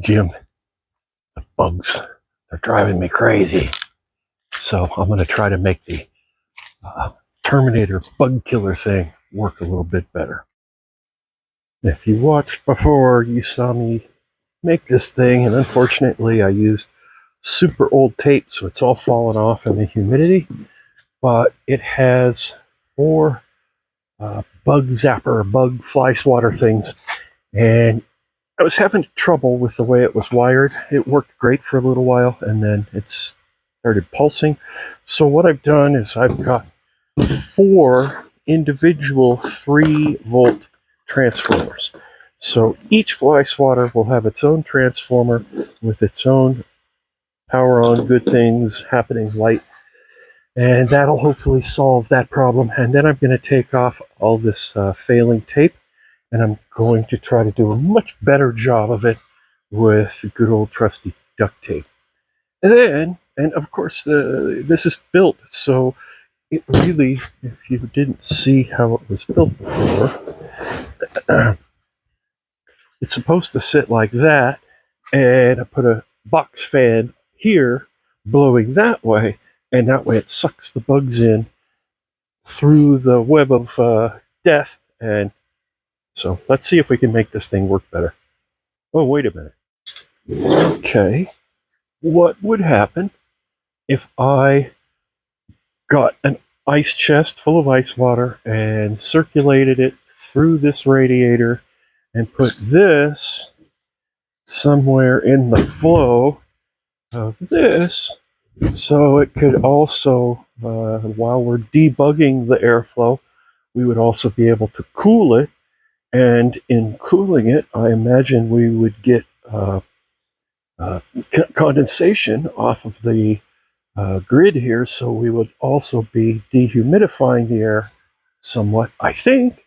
Jim, the bugs are driving me crazy. So I'm going to try to make the Terminator bug killer thing work a little bit better. If you watched before, you saw me make this thing, and unfortunately I used super old tape, so it's all fallen off in the humidity, but it has 4 bug zapper, bug fly swatter things, and I was having trouble with the way it was wired. It worked great for a little while, and then it started pulsing. So what I've done is I've got 4 individual 3-volt transformers. So each fly swatter will have its own transformer with its own power on, good things happening, light, and that'll hopefully solve that problem. And then I'm going to take off all this failing tape, and I'm going to try to do a much better job of it with good old trusty duct tape. And then, and of course, this is built, so it really, if you didn't see how it was built before, it's supposed to sit like that, and I put a box fan here blowing that way, and that way it sucks the bugs in through the web of death. And so let's see if we can make this thing work better. Oh, wait a minute. Okay, what would happen if I got an ice chest full of ice water and circulated it through this radiator and put this somewhere in the flow of this, so it could also, while we're debugging the airflow, we would also be able to cool it. And in cooling it, I imagine we would get condensation off of the grid here, so we would also be dehumidifying the air somewhat. I think.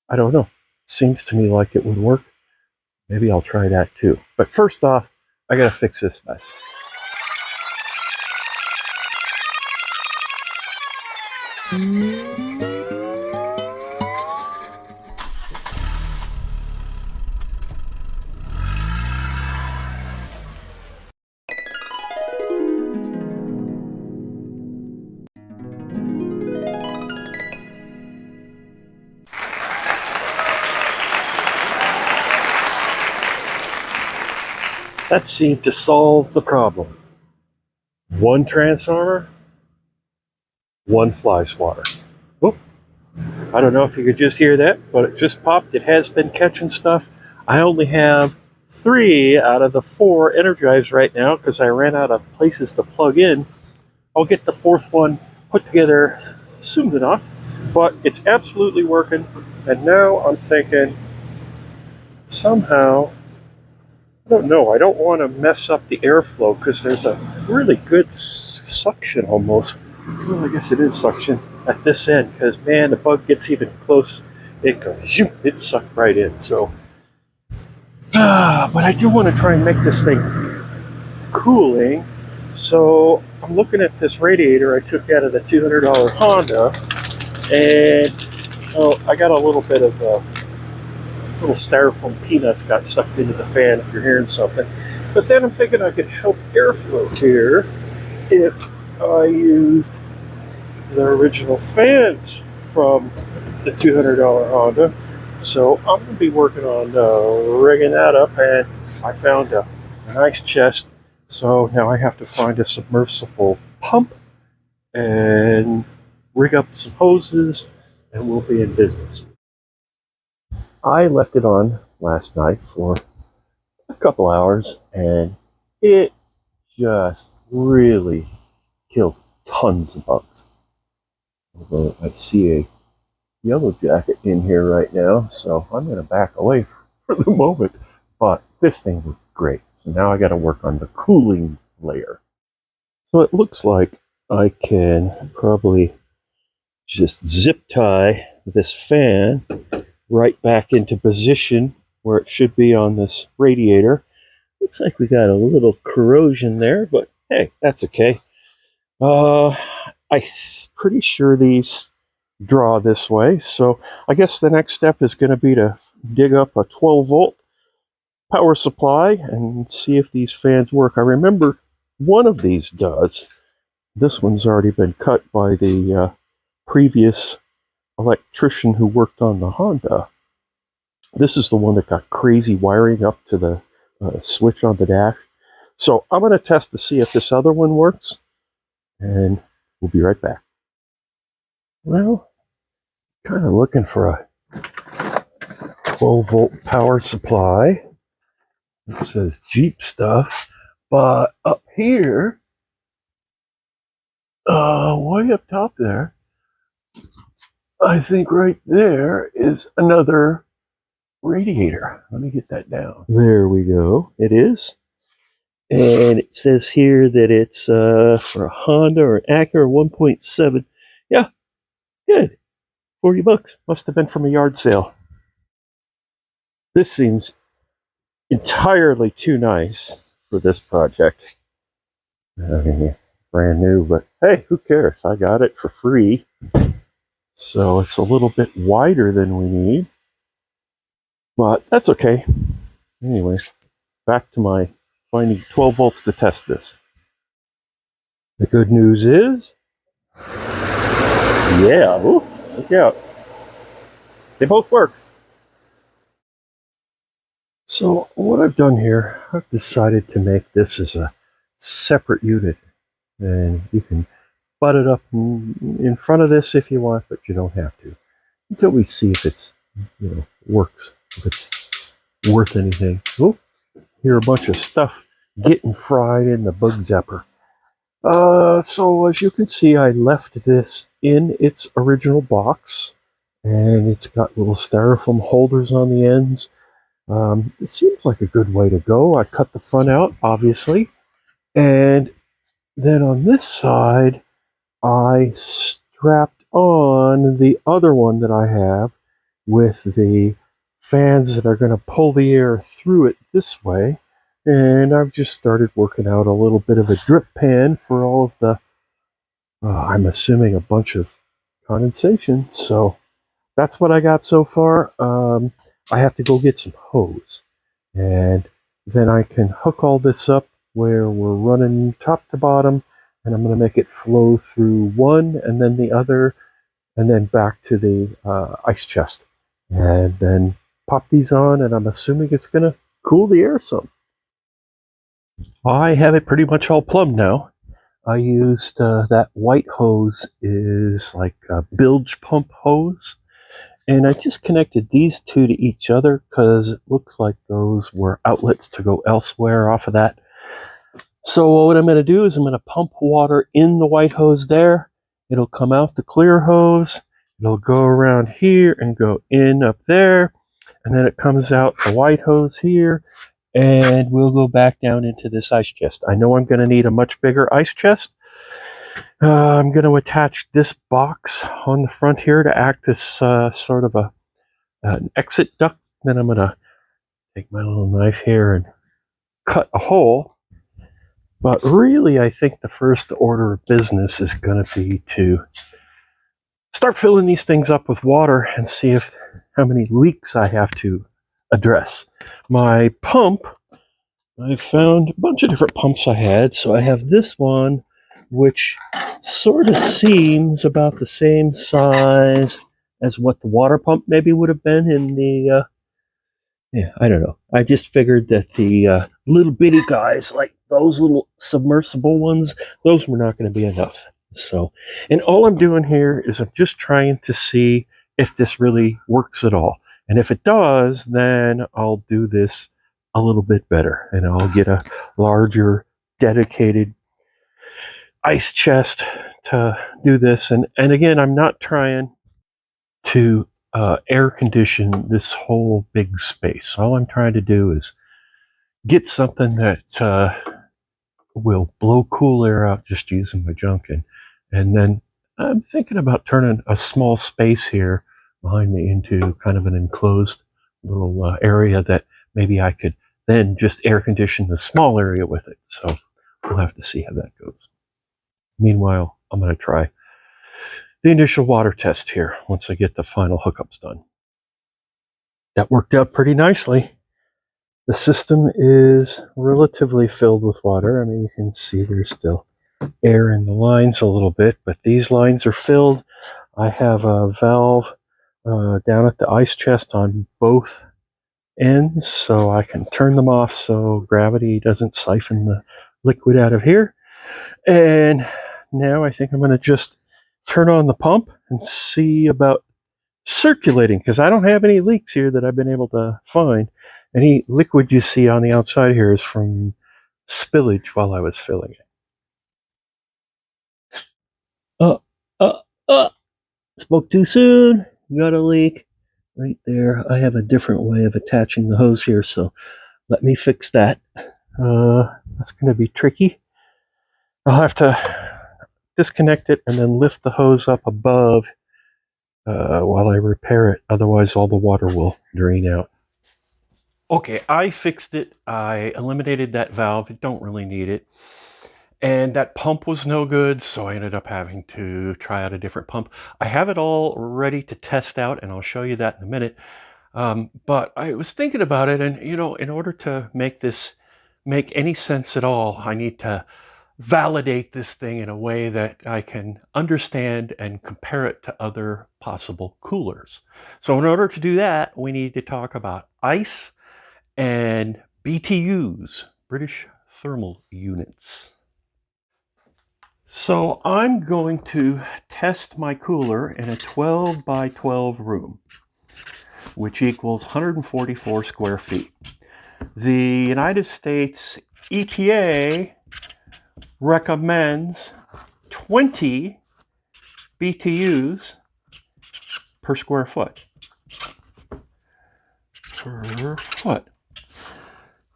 I don't know. Seems to me like it would work. Maybe I'll try that too. But first off, I gotta fix this mess. That seemed to solve the problem. 1 transformer, 1 fly swatter. Whoop. I don't know if you could just hear that, but it just popped. It has been catching stuff. I only have 3 out of the 4 energized right now because I ran out of places to plug in. I'll get the 4th one put together soon enough, but it's absolutely working. And now I'm thinking, somehow, I don't know, I don't want to mess up the airflow because there's a really good suction almost. Well, I guess it is suction at this end because, man, the bug gets even close. It goes, it sucked right in. So, but I do want to try and make this thing cooling. So I'm looking at this radiator I took out of the $200 Honda, and I got a little bit of little styrofoam peanuts got sucked into the fan, if you're hearing something. But then I'm thinking I could help airflow here if I used the original fans from the $200 Honda. So I'm going to be working on rigging that up, and I found a nice chest. So now I have to find a submersible pump and rig up some hoses, and we'll be in business. I left it on last night for a couple hours, and it just really killed tons of bugs. Although I see a yellow jacket in here right now, so I'm going to back away for the moment. But this thing worked great. So now I got to work on the cooling layer. So it looks like I can probably just zip tie this fan right back into position where it should be on this radiator. Looks like we got a little corrosion there, but hey, that's okay. I'm pretty sure these draw this way, so I guess the next step is going to be to dig up a 12 volt power supply and see if these fans work. I remember one of these does. This one's already been cut by the previous electrician who worked on the Honda. This is the one that got crazy wiring up to the switch on the dash. So I'm going to test to see if this other one works, and we'll be right back. Well, kind of looking for a 12-volt power supply. It says Jeep stuff, but up here, way up top there, I think right there is another radiator. Let me get that down. There we go. It is. And it says here that it's for a Honda or an Acura 1.7. Yeah, good. $40. Must have been from a yard sale. This seems entirely too nice for this project. I mean, brand new, but hey, who cares? I got it for free. So it's a little bit wider than we need. But that's okay. Anyway, back to my finding 12 volts to test this. The good news is, yeah, ooh, look out. They both work. So what I've done here, I've decided to make this as a separate unit. And you can butt it up in front of this if you want, but you don't have to. Until we see if it's, works, if it's worth anything. Oh, hear a bunch of stuff getting fried in the bug zapper. So as you can see, I left this in its original box, and it's got little styrofoam holders on the ends. It seems like a good way to go. I cut the front out, obviously, and then on this side, I strapped on the other one that I have with the fans that are going to pull the air through it this way. And I've just started working out a little bit of a drip pan for all of the, I'm assuming a bunch of condensation. So that's what I got so far. I have to go get some hose. And then I can hook all this up where we're running top to bottom. And I'm going to make it flow through one and then the other and then back to the ice chest. And then pop these on, and I'm assuming it's going to cool the air some. I have it pretty much all plumbed now. I used that white hose is like a bilge pump hose. And I just connected these two to each other because it looks like those were outlets to go elsewhere off of that. So what I'm going to do is I'm going to pump water in the white hose there. It'll come out the clear hose. It'll go around here and go in up there. And then it comes out the white hose here. And we'll go back down into this ice chest. I know I'm going to need a much bigger ice chest. I'm going to attach this box on the front here to act as sort of an exit duct. Then I'm going to take my little knife here and cut a hole. But really, I think the first order of business is going to be to start filling these things up with water and see how many leaks I have to address. My pump, I found a bunch of different pumps I had. So I have this one, which sort of seems about the same size as what the water pump maybe would have been in the I don't know. I just figured that the little bitty guys, like those little submersible ones, those were not going to be enough. So, and all I'm doing here is I'm just trying to see if this really works at all. And if it does, then I'll do this a little bit better. And I'll get a larger, dedicated ice chest to do this. And again, I'm not trying to air condition this whole big space. All I'm trying to do is get something that will blow cool air out just using my junk. And then I'm thinking about turning a small space here behind me into kind of an enclosed little area that maybe I could then just air condition the small area with it. So we'll have to see how that goes. Meanwhile, I'm going to try the initial water test here once I get the final hookups done. That worked out pretty nicely. The system is relatively filled with water. I mean, you can see there's still air in the lines a little bit, but these lines are filled. I have a valve down at the ice chest on both ends, so I can turn them off so gravity doesn't siphon the liquid out of here. And now I think I'm going to just turn on the pump and see about circulating, because I don't have any leaks here that I've been able to find. Any liquid you see on the outside here is from spillage while I was filling it. Uh, uh, uh, spoke too soon. Got a leak right there. I have a different way of attaching the hose here, so let me fix that. That's going to be tricky. I'll have to disconnect it and then lift the hose up above while I repair it. Otherwise, all the water will drain out. Okay, I fixed it. I eliminated that valve. I don't really need it. And that pump was no good, so I ended up having to try out a different pump. I have it all ready to test out, and I'll show you that in a minute. But I was thinking about it, and you know, in order to make this make any sense at all, I need to validate this thing in a way that I can understand and compare it to other possible coolers. So in order to do that, we need to talk about ice and BTUs, British Thermal Units. So I'm going to test my cooler in a 12 by 12 room, which equals 144 square feet. The United States EPA recommends 20 BTUs per square foot.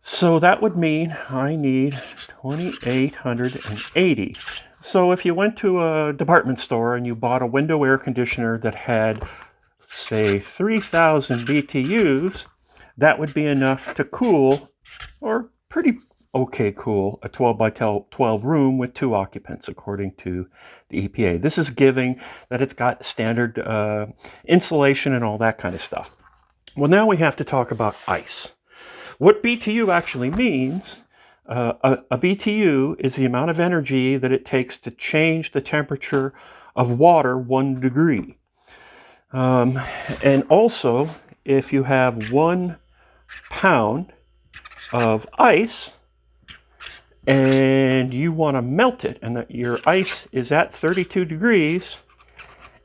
So that would mean I need 2,880. So if you went to a department store and you bought a window air conditioner that had, say, 3,000 BTUs, that would be enough to cool, or pretty okay cool, a 12 by 12 room with 2 occupants, according to the EPA. This is giving that it's got standard insulation and all that kind of stuff. Well, now we have to talk about ice. What BTU actually means, a BTU is the amount of energy that it takes to change the temperature of water 1 degree. And also, if you have 1 pound of ice and you want to melt it, and that your ice is at 32 degrees,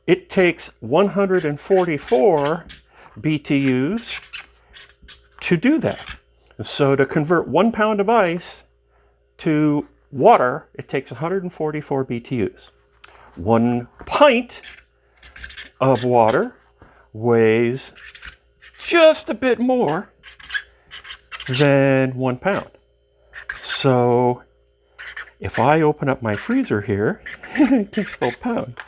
it takes 144 BTUs to do that. So to convert 1 pound of ice to water, it takes 144 BTUs. 1 pint of water weighs just a bit more than 1 pound. So if I open up my freezer here, it can spell pound.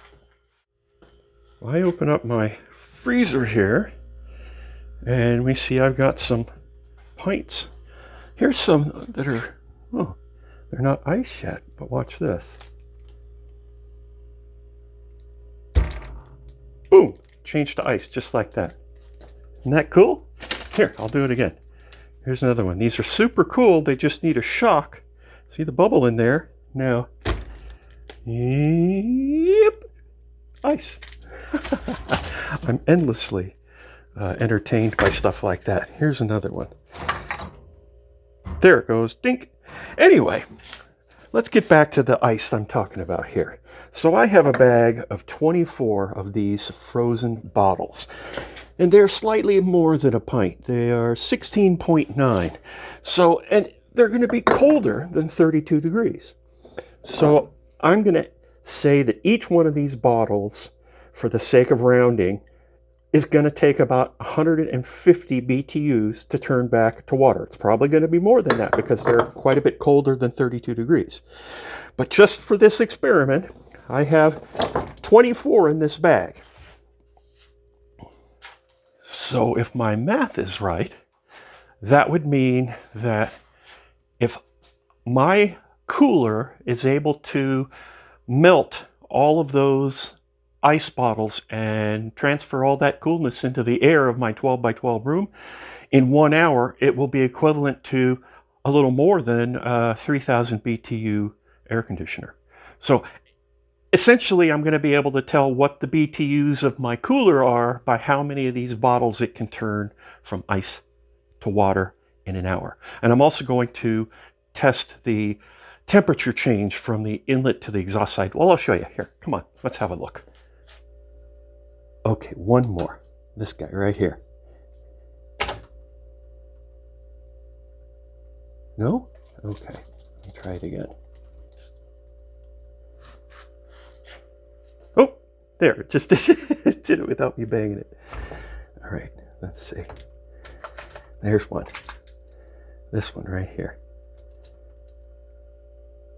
If I open up my freezer here, and we see I've got some pints. Here's some that are, oh, they're not ice yet, but watch this. Boom, changed to ice just like that. Isn't that cool? Here, I'll do it again. Here's another one. These are super cool. They just need a shock. See the bubble in there? Now, yep, ice. I'm endlessly entertained by stuff like that. Here's another one. There it goes, dink. Anyway, let's get back to the ice I'm talking about here. So I have a bag of 24 of these frozen bottles, and they're slightly more than a pint. They are 16.9. So, and they're going to be colder than 32 degrees. So I'm going to say that each one of these bottles, for the sake of rounding, is going to take about 150 BTUs to turn back to water. It's probably going to be more than that because they're quite a bit colder than 32 degrees. But just for this experiment, I have 24 in this bag. So if my math is right, that would mean that if my cooler is able to melt all of those ice bottles and transfer all that coolness into the air of my 12 by 12 room, In 1 hour, it will be equivalent to a little more than 3,000 BTU air conditioner. So essentially, I'm going to be able to tell what the BTUs of my cooler are by how many of these bottles it can turn from ice to water in an hour. And I'm also going to test the temperature change from the inlet to the exhaust side. Well, I'll show you. Here, come on, let's have a look. Okay, one more. This guy right here. No? Okay, let me try it again. Oh, there, it just did it without me banging it. All right, let's see. There's one. This one right here.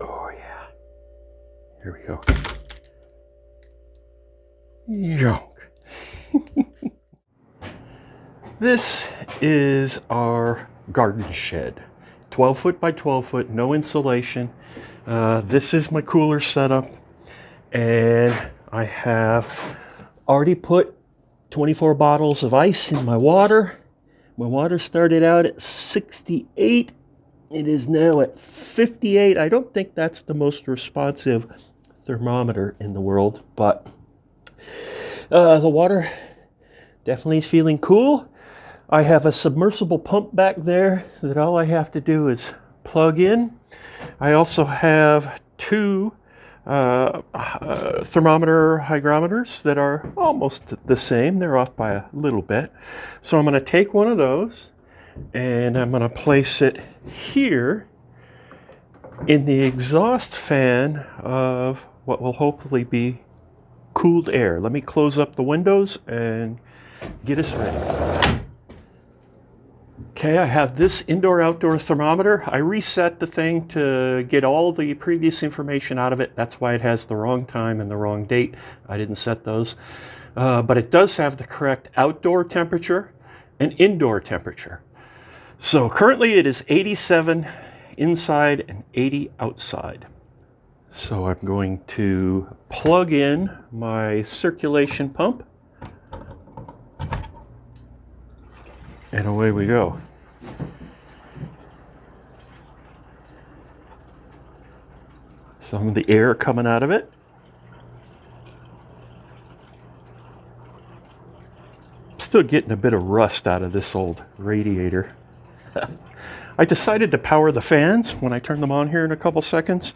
Oh, yeah. Here we go. Junk. This is our garden shed. 12 foot by 12 foot, no insulation. This is my cooler setup. And I have already put 24 bottles of ice in my water. My water started out at 68. It is now at 58. I don't think that's the most responsive thermometer in the world, but the water definitely is feeling cool. I have a submersible pump back there that all I have to do is plug in. I also have two thermometer hygrometers that are almost the same. They're off by a little bit. So I'm going to take one of those and I'm going to place it here in the exhaust fan of what will hopefully be cooled air. Let me close up the windows and get us ready. Okay, I have this indoor-outdoor thermometer. I reset the thing to get all the previous information out of it. That's why it has the wrong time and the wrong date. I didn't set those. But it does have the correct outdoor temperature and indoor temperature. So currently it is 87 inside and 80 outside. So I'm going to plug in my circulation pump. And away we go. Some of the air coming out of it. Still getting a bit of rust out of this old radiator. I decided to power the fans when I turn them on here in a couple seconds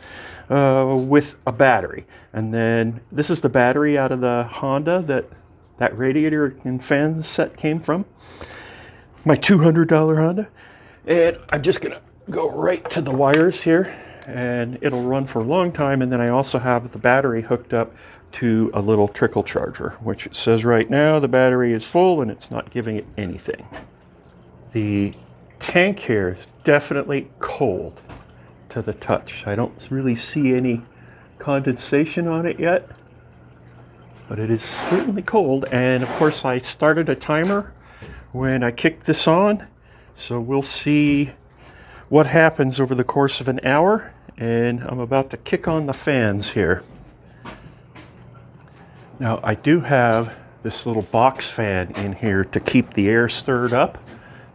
with a battery. And then this is the battery out of the Honda that radiator and fan set came from. My $200 Honda. And I'm just gonna go right to the wires here and it'll run for a long time. And then I also have the battery hooked up to a little trickle charger, which it says right now the battery is full and it's not giving it anything. The tank here is definitely cold to the touch. I don't really see any condensation on it yet, but it is certainly cold. And of course I started a timer when I kick this on, so we'll see what happens over the course of an hour. And I'm about to kick on the fans here. Now I do have this little box fan in here to keep the air stirred up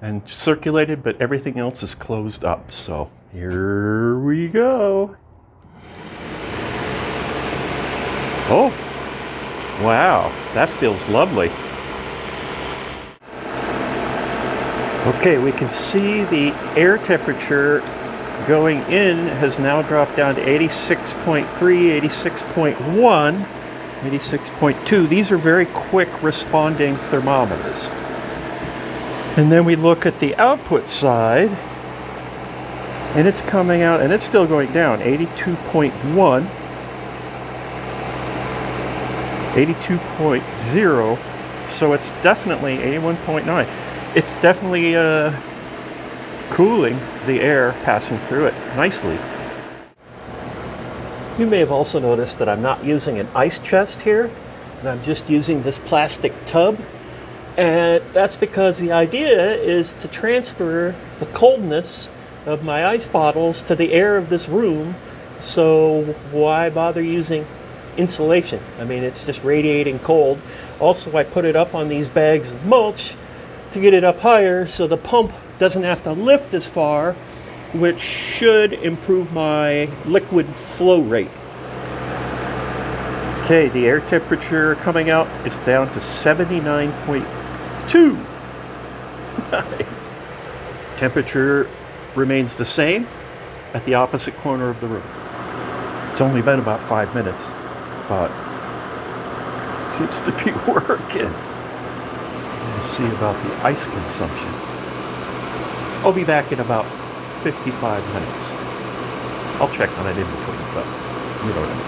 and circulated, but everything else is closed up. So here we go. Oh, wow, that feels lovely. Okay, we can see the air temperature going in has now dropped down to 86.3, 86.1, 86.2. These are very quick responding thermometers. And then we look at the output side, and it's coming out, and it's still going down, 82.1, 82.0, so it's definitely 81.9. It's definitely cooling the air passing through it nicely. You may have also noticed that I'm not using an ice chest here, and I'm just using this plastic tub. And that's because the idea is to transfer the coldness of my ice bottles to the air of this room. So why bother using insulation? I mean, it's just radiating cold. Also, I put it up on these bags of mulch to get it up higher so the pump doesn't have to lift as far, which should improve my liquid flow rate. Okay, the air temperature coming out is down to 79.2. Nice. Temperature remains the same at the opposite corner of the room. It's only been about 5 minutes, but it seems to be working. Let's see about the ice consumption. I'll be back in about 55 minutes. I'll check on it in between, but you don't know.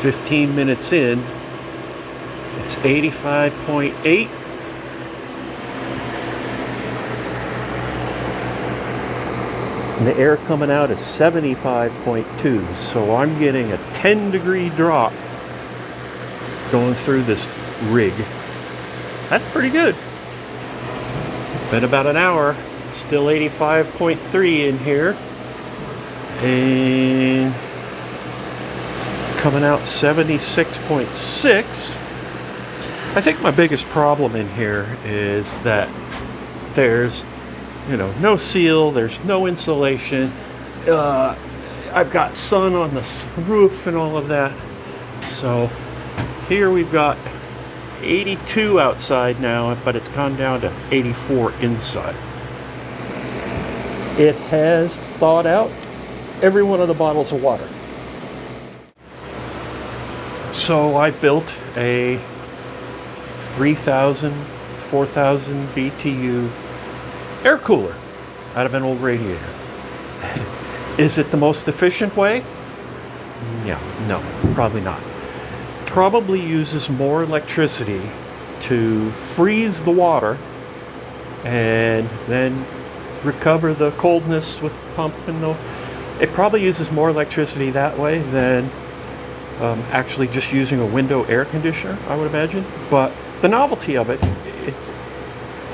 15 minutes in, it's 85.8. And the air coming out is 75.2, so I'm getting a 10-degree drop going through this rig. That's pretty good. Been about an hour, still 85.3 in here, and it's coming out 76.6. I think my biggest problem in here is that there's no seal, there's no insulation. I've got sun on the roof and all of that. So here we've got 82 outside now, but it's gone down to 84 inside. It has thawed out every one of the bottles of water. So I built a 3,000, 4,000 BTU air cooler out of an old radiator. Is it the most efficient way? Yeah, no, probably not. Probably uses more electricity to freeze the water and then recover the coldness with the pump and it probably uses more electricity that way than actually just using a window air conditioner, I would imagine. But the novelty of it,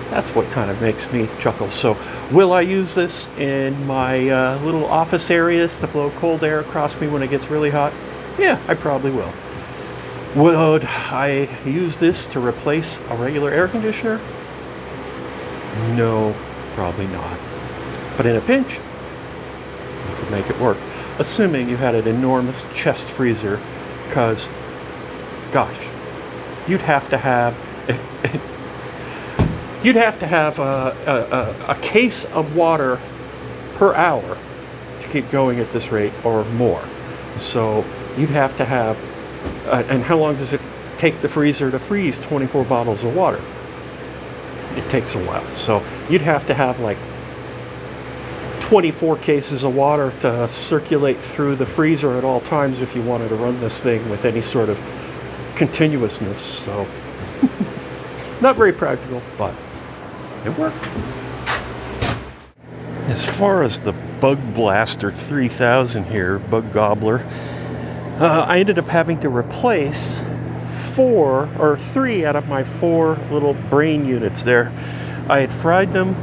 that's what kind of makes me chuckle. So will I use this in my little office areas to blow cold air across me when it gets really hot? Yeah, I probably will. Would I use this to replace a regular air conditioner? No, probably not. But in a pinch, you could make it work. Assuming you had an enormous chest freezer, because, gosh, you'd have to have a case of water per hour to keep going at this rate or more. So you'd have to have, and how long does it take the freezer to freeze 24 bottles of water? It takes a while. So you'd have to have like 24 cases of water to circulate through the freezer at all times if you wanted to run this thing with any sort of continuousness. So not very practical, but it worked. As far as the Bug Blaster 3000 here, Bug Gobbler, I ended up having to replace 3 out of my 4 little brain units there. I had fried them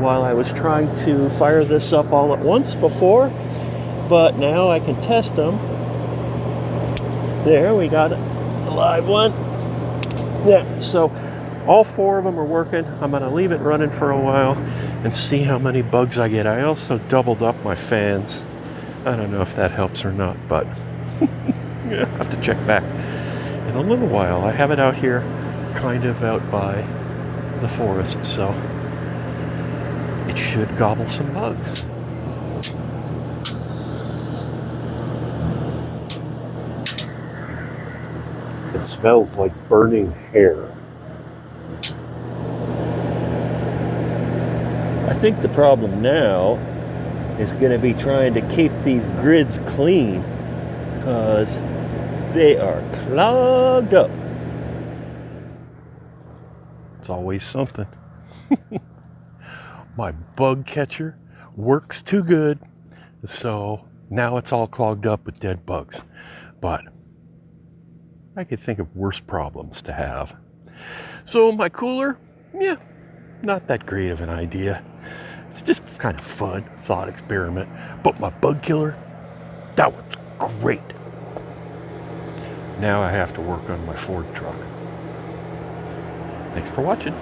while I was trying to fire this up all at once before, but now I can test them. There, we got a live one. Yeah, so all 4 of them are working. I'm going to leave it running for a while and see how many bugs I get. I also doubled up my fans. I don't know if that helps or not, but yeah, I'll have to check back in a little while. I have it out here, kind of out by the forest, so it should gobble some bugs. It smells like burning hair. I think the problem now is going to be trying to keep these grids clean because they are clogged up. It's always something. My bug catcher works too good, so now it's all clogged up with dead bugs. But I could think of worse problems to have. So my cooler, yeah, not that great of an idea. It's just kind of fun, thought experiment. But my bug killer, that was great. Now I have to work on my Ford truck. Thanks for watching.